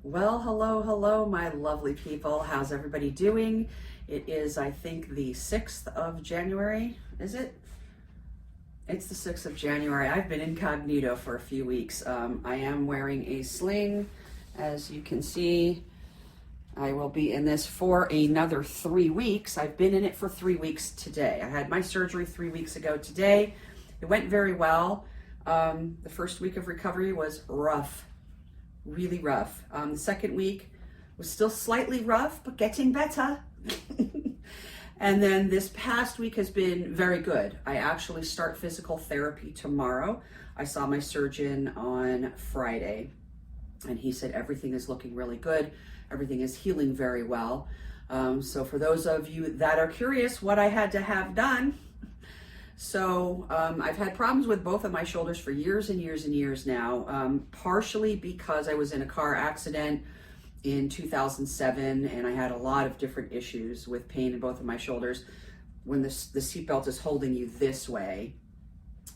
Well, hello, my lovely people. How's everybody doing? It is, I think, the 6th of January. Is it? It's the 6th of January. I've been incognito for a few weeks. I am wearing a sling. As you can see, I will be in this for another 3 weeks. I've been in it for 3 weeks today. I had my surgery 3 weeks ago today. It went very well. The first week of recovery was rough. Really rough. The second week was still slightly rough, but getting better. And then this past week has been very good. I actually start physical therapy tomorrow. I saw my surgeon on Friday, and he said everything is looking really good. Everything is healing very well. So for those of you that are curious what I had to have done, so I've had problems with both of my shoulders for years and years and years now, partially because I was in a car accident in 2007 and I had a lot of different issues with pain in both of my shoulders when the seatbelt is holding you this way.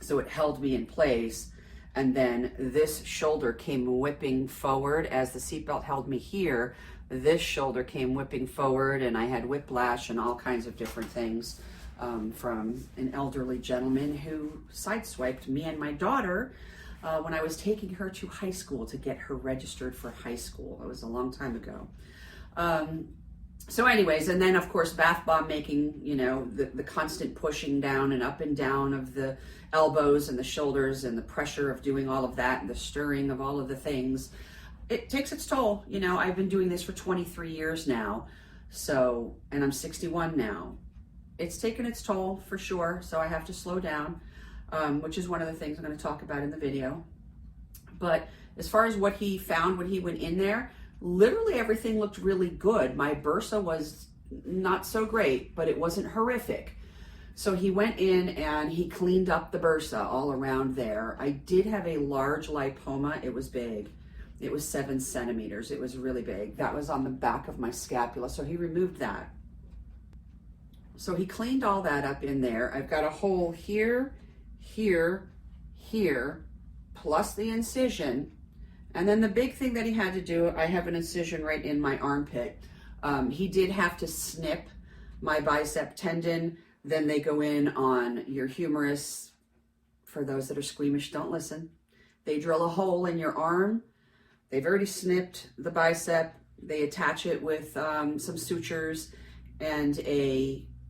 So it held me in place, and then this shoulder came whipping forward as the seatbelt held me here. This shoulder came whipping forward and I had whiplash and all kinds of different things. From an elderly gentleman who sideswiped me and my daughter when I was taking her to high school to get her registered for high school. It was a long time ago. So anyways, and then of course bath bomb making, you know, the constant pushing down and up and down of the elbows and the shoulders and the pressure of doing all of that and the stirring of all of the things. It takes its toll. You know, I've been doing this for 23 years now. So, and I'm 61 now. It's taken its toll for sure, so I have to slow down, which is one of the things I'm going to talk about in the video. But as far as what he found when he went in there, literally everything looked really good. My bursa was not so great, but it wasn't horrific. So he went in and he cleaned up the bursa all around there. I did have a large lipoma. It was big. It was 7 centimeters. It was really big. That was on the back of my scapula, so he removed that. So he cleaned all that up in there. I've got a hole here, here, here, plus the incision. And then the big thing that he had to do, I have an incision right in my armpit. He did have to snip my bicep tendon. Then they go in on your humerus. For those that are squeamish, don't listen. They drill a hole in your arm. They've already snipped the bicep. They attach it with some sutures and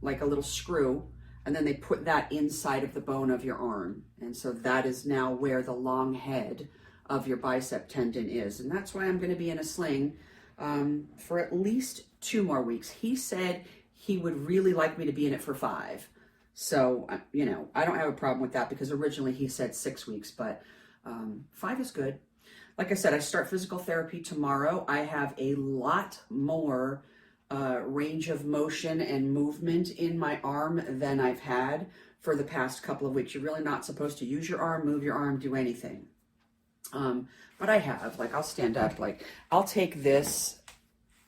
like a little screw, and then they put that inside of the bone of your arm. And so that is now where the long head of your bicep tendon is. And that's why I'm going to be in a sling for at least 2 more weeks. He said he would really like me to be in it for 5. So, you know, I don't have a problem with that because originally he said 6 weeks, but 5 is good. Like I said, I start physical therapy tomorrow. I have a lot more range of motion and movement in my arm than I've had for the past couple of weeks. You're really not supposed to use your arm, move your arm, do anything. But I have, like, I'll stand up, like, I'll take this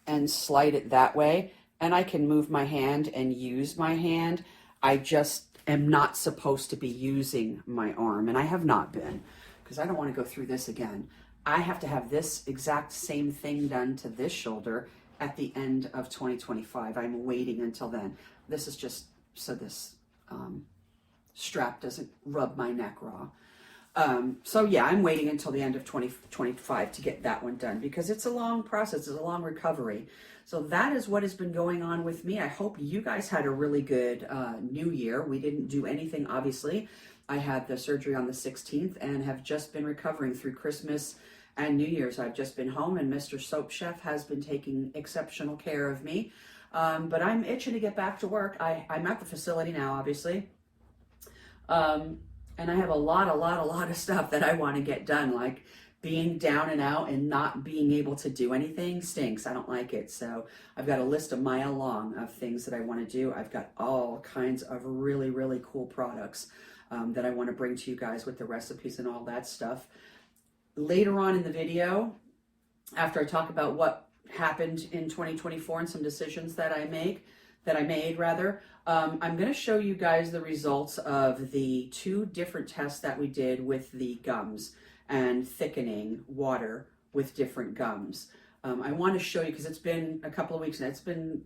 and slide it that way, and I can move my hand and use my hand. I just am not supposed to be using my arm, and I have not been, because I don't want to go through this again. I have to have this exact same thing done to this shoulder at the end of 2025. I'm waiting until then. This is just so this strap doesn't rub my neck raw. So yeah, I'm waiting until the end of 2025 to get that one done because it's a long process. It's a long recovery. So that is what has been going on with me. I hope you guys had a really good new year. We didn't do anything, obviously. I had the surgery on the 16th and have just been recovering through Christmas and New Year's. I've just been home, and Mr. Soap Chef has been taking exceptional care of me. But I'm itching to get back to work. I'm at the facility now, obviously. And I have a lot of stuff that I want to get done, like being down and out and not being able to do anything stinks. I don't like it. So I've got a list a mile long of things that I want to do. I've got all kinds of really, really cool products that I want to bring to you guys with the recipes and all that stuff. Later on in the video, after I talk about what happened in 2024 and some decisions that I made, I'm going to show you guys the results of the 2 different tests that we did with the gums and thickening water with different gums. I want to show you because it's been a couple of weeks now. It's been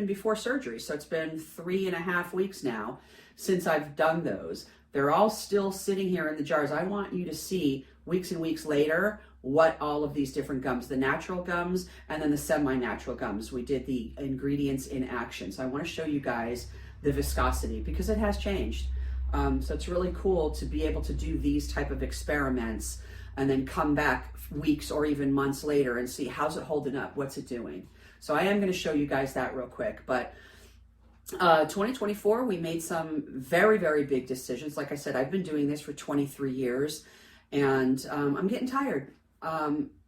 before surgery. So it's been 3.5 weeks now since I've done those. They're all still sitting here in the jars. I want you to see weeks and weeks later what all of these different gums, the natural gums and then the semi-natural gums. We did the ingredients in action. So I want to show you guys the viscosity because it has changed. So it's really cool to be able to do these type of experiments and then come back weeks or even months later and see how's it holding up, what's it doing. So I am going to show you guys that real quick. But 2024, we made some very, very big decisions. Like I said, I've been doing this for 23 years and I'm getting tired.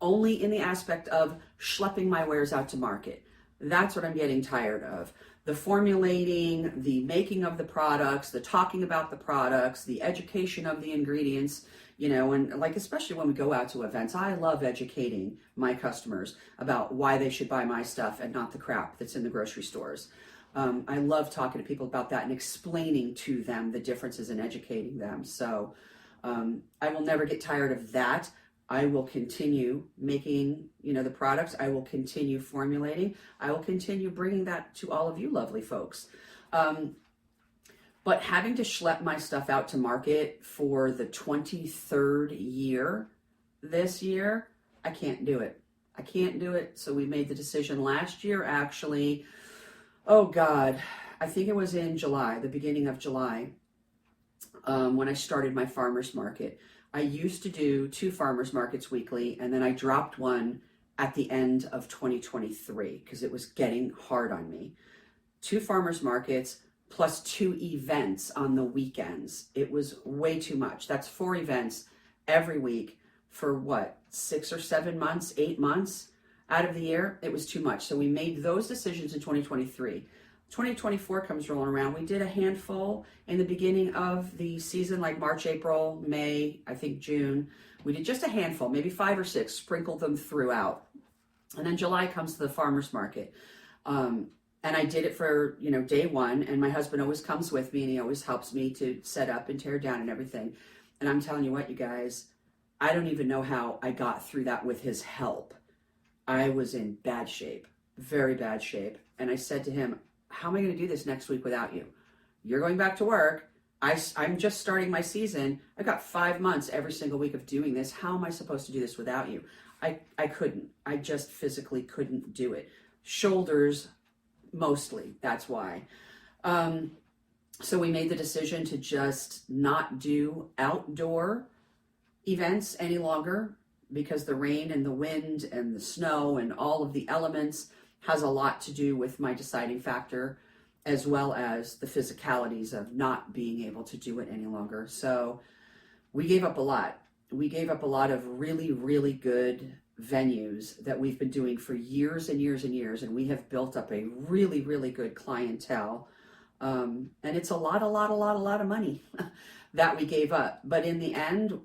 Only in the aspect of schlepping my wares out to market. That's what I'm getting tired of. The formulating, the making of the products, the talking about the products, the education of the ingredients, you know, and like, especially when we go out to events, I love educating my customers about why they should buy my stuff and not the crap that's in the grocery stores. I love talking to people about that and explaining to them the differences and educating them. So I will never get tired of that. I will continue making, you know, the products. I will continue formulating. I will continue bringing that to all of you lovely folks. But having to schlep my stuff out to market for the 23rd year this year, I can't do it. I can't do it. So we made the decision last year, actually. Oh God, I think it was in July, the beginning of July, when I started my farmer's market. I used to do 2 farmers markets weekly, and then I dropped one at the end of 2023 because it was getting hard on me. 2 farmers markets plus 2 events on the weekends. It was way too much. That's 4 events every week for what, 6 or 7 months, 8 months out of the year. It was too much. So we made those decisions in 2023. 2024 comes rolling around. We did a handful in the beginning of the season, like March, April, May, I think June. We did just a handful, maybe 5 or 6, sprinkled them throughout. And then July comes to the farmer's market. And I did it for, you know, day one. And my husband always comes with me and he always helps me to set up and tear down and everything. And I'm telling you what, you guys, I don't even know how I got through that with his help. I was in bad shape, very bad shape. And I said to him, how am I going to do this next week without you? You're going back to work. I'm just starting my season. I've got 5 months every single week of doing this. How am I supposed to do this without you? I couldn't. I just physically couldn't do it. Shoulders, mostly. That's why. So we made the decision to just not do outdoor events any longer because the rain and the wind and the snow and all of the elements has a lot to do with my deciding factor, as well as the physicalities of not being able to do it any longer. So we gave up a lot. We gave up a lot of really, really good venues that we've been doing for years and years and years. And we have built up a really, really good clientele. And it's a lot of money that we gave up. But in the end,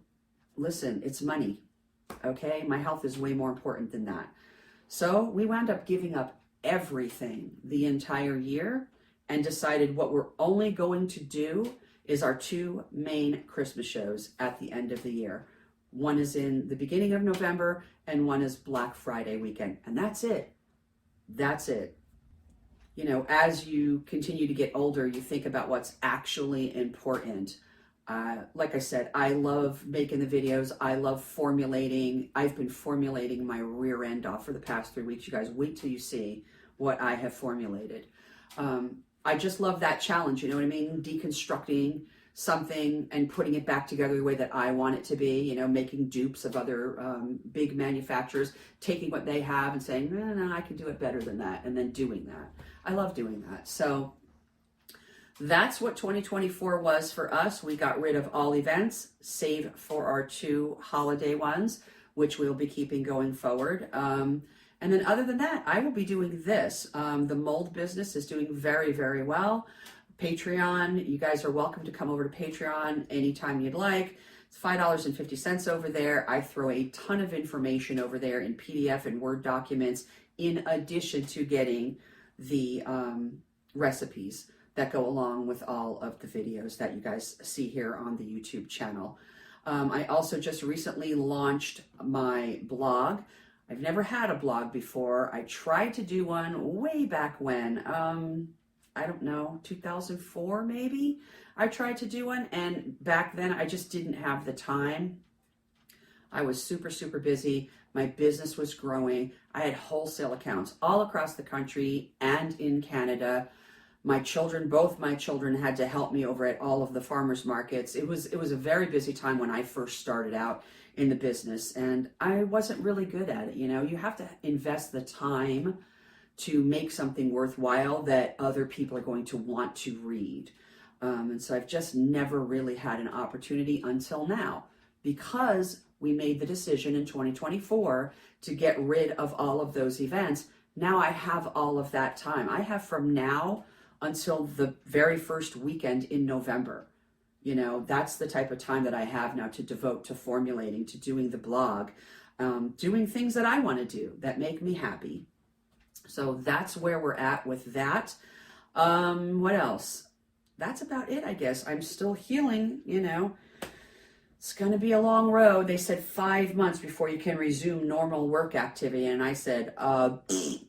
listen, it's money. Okay. My health is way more important than that. So we wound up giving up everything the entire year and decided what we're only going to do is our 2 main Christmas shows at the end of the year. One is in the beginning of November and one is Black Friday weekend. And that's it. That's it. You know, as you continue to get older, you think about what's actually important. Like I said, I love making the videos. I love formulating. I've been formulating my rear end off for the past 3 weeks. You guys, wait till you see what I have formulated. I just love that challenge. You know what I mean? Deconstructing something and putting it back together the way that I want it to be, you know, making dupes of other big manufacturers, taking what they have and saying, no, I can do it better than that. And then doing that. I love doing that. So that's what 2024 was for us. We got rid of all events, save for our 2 holiday ones, which we'll be keeping going forward. And then other than that, I will be doing this. The mold business is doing very, very well. Patreon, you guys are welcome to come over to Patreon anytime you'd like. It's $5.50 over there. I throw a ton of information over there in PDF and Word documents, in addition to getting the recipes that go along with all of the videos that you guys see here on the YouTube channel. I also just recently launched my blog. I've never had a blog before. I tried to do one way back when, I don't know, 2004 maybe. I tried to do one, and back then I just didn't have the time. I was super, super busy. My business was growing. I had wholesale accounts all across the country and in Canada. My children, both my children, had to help me over at all of the farmers markets. It was a very busy time when I first started out in the business, and I wasn't really good at it. You know, you have to invest the time to make something worthwhile that other people are going to want to read. And so I've just never really had an opportunity until now, because we made the decision in 2024 to get rid of all of those events. Now I have all of that time. I have from now until the very first weekend in November. You know, that's the type of time that I have now to devote to formulating, to doing the blog, doing things that I want to do that make me happy. So that's where we're at with that. What else? That's about it, I guess. I'm still healing, you know. It's going to be a long road. They said 5 months before you can resume normal work activity. And I said,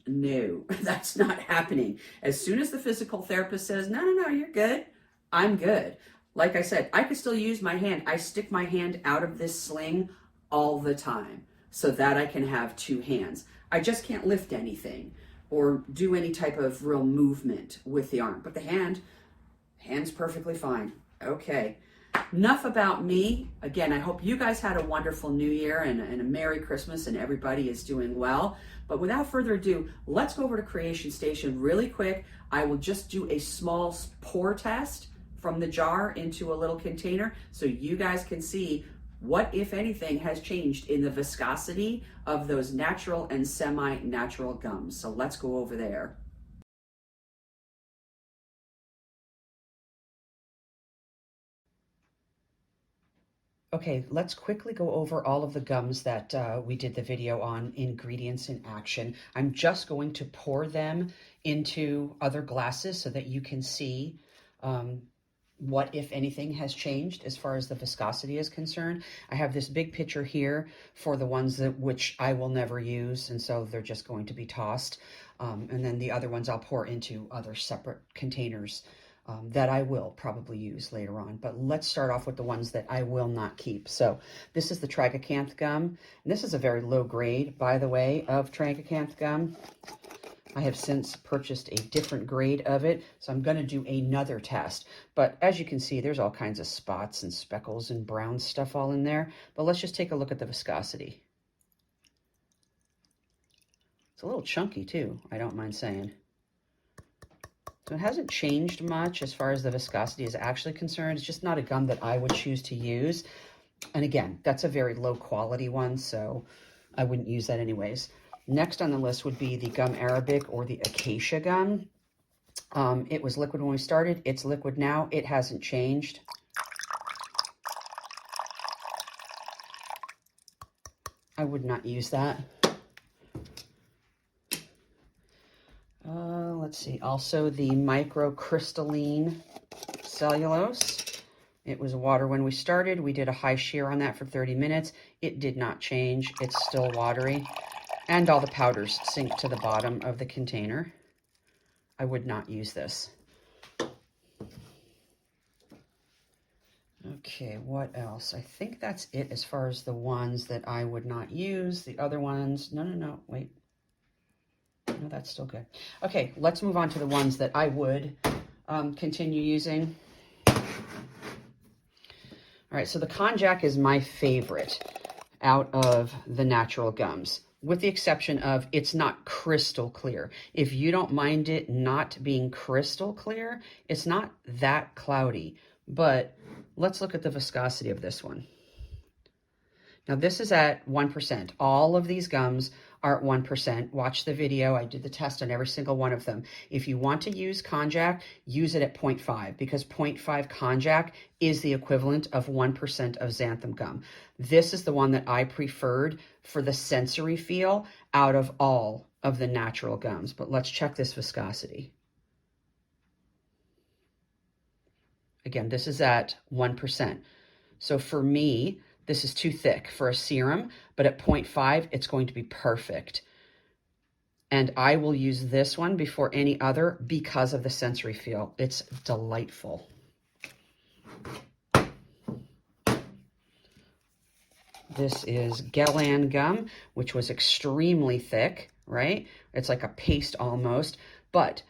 no, that's not happening. As soon as the physical therapist says, no, you're good, I'm good. Like I said, I can still use my hand. I stick my hand out of this sling all the time so that I can have two hands. I just can't lift anything or do any type of real movement with the arm. But the hand's perfectly fine. Okay. Enough about me. Again, I hope you guys had a wonderful New Year and a Merry Christmas and everybody is doing well. But without further ado, let's go over to Creation Station really quick. I will just do a small pour test from the jar into a little container so you guys can see what, if anything, has changed in the viscosity of those natural and semi-natural gums. So let's go over there. Okay, let's quickly go over all of the gums that we did the video on, ingredients in action. I'm just going to pour them into other glasses so that you can see what, if anything, has changed as far as the viscosity is concerned. I have this big pitcher here for the ones that which I will never use, and so they're just going to be tossed. And then the other ones I'll pour into other separate containers that I will probably use later on. But let's start off with the ones that I will not keep. So this is the tragacanth gum. And this is a very low grade, by the way, of tragacanth gum. I have since purchased a different grade of it, so I'm going to do another test. But as you can see, there's all kinds of spots and speckles and brown stuff all in there. But let's just take a look at the viscosity. It's a little chunky too, I don't mind saying. So it hasn't changed much as far as the viscosity is actually concerned. It's just not a gum that I would choose to use. And again, that's a very low quality one, so I wouldn't use that anyways. Next on the list would be the gum arabic or the acacia gum. It was liquid when we started. It's liquid now. It hasn't changed. I would not use that. Let's see. Also the microcrystalline cellulose. It was water when we started. We did a high shear on that for 30 minutes. It did not change. It's still watery. And all the powders sink to the bottom of the container. I would not use this. Okay, what else? I think that's it as far as the ones that I would not use. The other ones, no, wait. No, that's still good. Okay, let's move on to the ones that I would continue using. All right, so the konjac is my favorite out of the natural gums, with the exception of it's not crystal clear. If you don't mind it not being crystal clear, it's not that cloudy. But let's look at the viscosity of this one. Now this is at 1%. All of these gums are at 1%. Watch the video. I did the test on every single one of them. If you want to use konjac, use it at 0.5 because 0.5 konjac is the equivalent of 1% of xanthan gum. This is the one that I preferred for the sensory feel out of all of the natural gums. But let's check this viscosity. Again, this is at 1%. So for me, this is too thick for a serum, but at 0.5, it's going to be perfect. And I will use this one before any other because of the sensory feel. It's delightful. This is Gellan gum, which was extremely thick, right? It's like a paste almost, but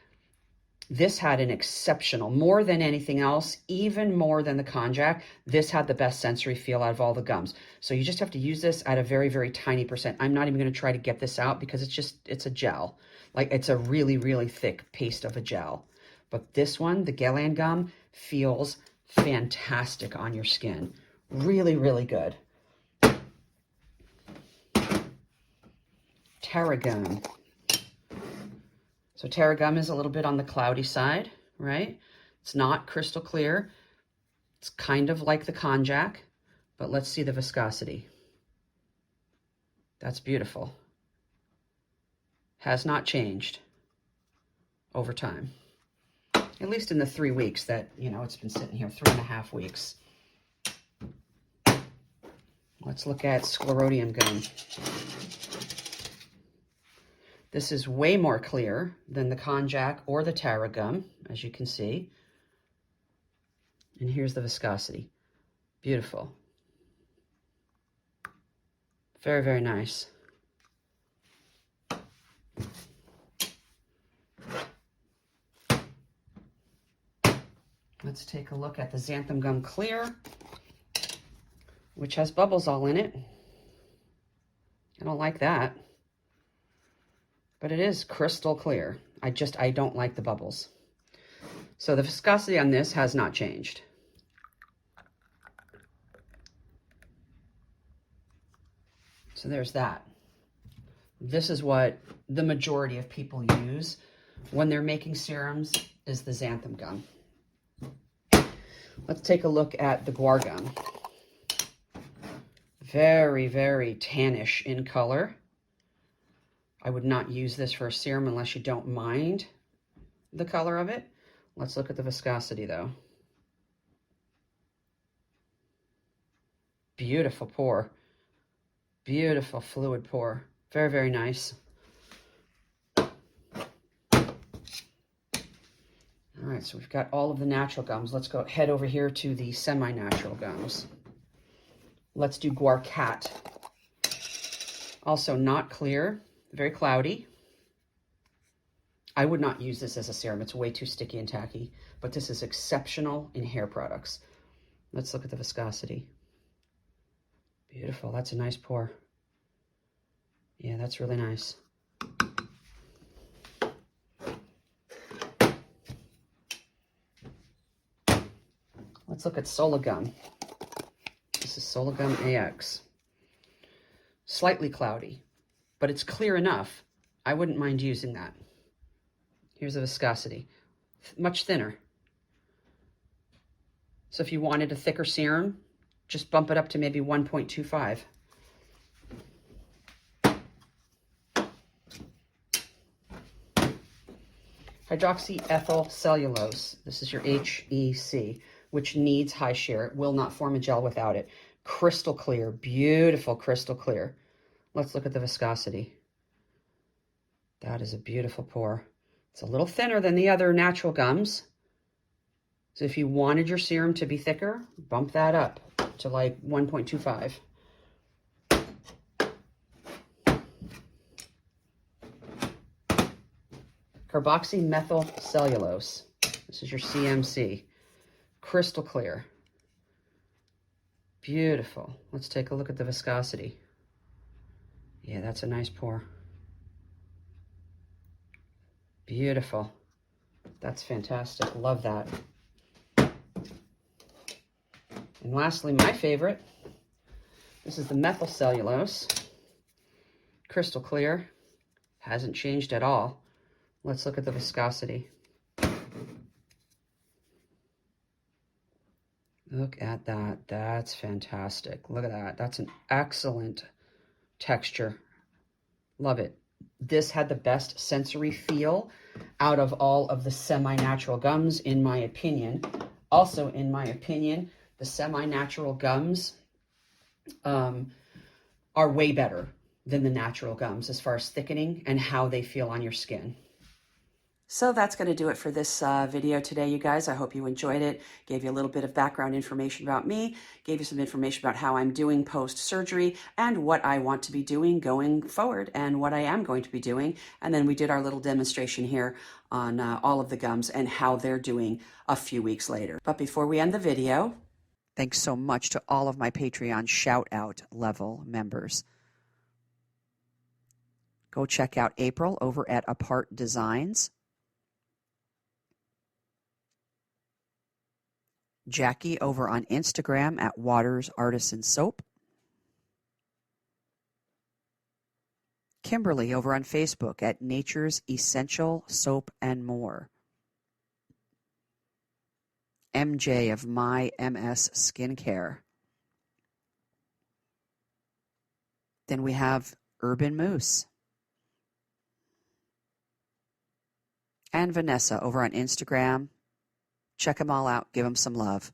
this had an exceptional, more than anything else, even more than the konjac, this had the best sensory feel out of all the gums. So you just have to use this at a very, very tiny percent. I'm not even going to try to get this out because it's a gel. Like it's a really, really thick paste of a gel. But this one, the Gellan gum, feels fantastic on your skin. Really, really good. Tarragon. So tarragon is a little bit on the cloudy side, right? It's not crystal clear. It's kind of like the konjac, but let's see the viscosity. That's beautiful. Has not changed over time. At least in the 3 weeks that, you know, it's been sitting here, 3.5 weeks. Let's look at sclerotium gum. This is way more clear than the konjac or the tarragon, as you can see. And here's the viscosity. Beautiful. Very, very nice. Let's take a look at the xanthan gum clear, which has bubbles all in it. I don't like that. But it is crystal clear. I don't like the bubbles. So the viscosity on this has not changed. So there's that. This is what the majority of people use when they're making serums, is the xanthan gum. Let's take a look at the guar gum. Very, very tannish in color. I would not use this for a serum unless you don't mind the color of it. Let's look at the viscosity though. Beautiful pour. Beautiful fluid pour. Very, very nice. All right, so we've got all of the natural gums. Let's go head over here to the semi-natural gums. Let's do Guar Cat. Also not clear. Very cloudy. I would not use this as a serum. It's way too sticky and tacky, but this is exceptional in hair products. Let's look at the viscosity. Beautiful. That's a nice pour. Yeah, that's really nice. Let's look at SOLEY gum. This is SOLEY gum AX. Slightly cloudy, but it's clear enough. I wouldn't mind using that. Here's the viscosity. Much thinner. So if you wanted a thicker serum, just bump it up to maybe 1.25. Hydroxyethyl cellulose. This is your HEC, which needs high shear. It will not form a gel without it. Crystal clear, beautiful crystal clear. Let's look at the viscosity. That is a beautiful pour. It's a little thinner than the other natural gums. So if you wanted your serum to be thicker, bump that up to like 1.25. Carboxymethyl cellulose. This is your CMC. Crystal clear. Beautiful. Let's take a look at the viscosity. Yeah, that's a nice pour. Beautiful. That's fantastic. Love that. And lastly, my favorite. This is the methyl cellulose. Crystal clear. Hasn't changed at all. Let's look at the viscosity. Look at that. That's fantastic. Look at that. That's an excellent texture. Love it. This had the best sensory feel out of all of the semi-natural gums, in my opinion. Also, in my opinion, the semi-natural gums are way better than the natural gums as far as thickening and how they feel on your skin. So that's going to do it for this video today, you guys. I hope you enjoyed it. Gave you a little bit of background information about me, gave you some information about how I'm doing post-surgery and what I want to be doing going forward and what I am going to be doing. And then we did our little demonstration here on all of the gums and how they're doing a few weeks later. But before we end the video, thanks so much to all of my Patreon shout-out level members. Go check out April over at Apart Designs. Jackie over on Instagram at Waters Artisan Soap. Kimberly over on Facebook at Nature's Essential Soap and More. MJ of My MS Skincare. Then we have Urban Moose. And Vanessa over on Instagram. Check them all out. Give them some love.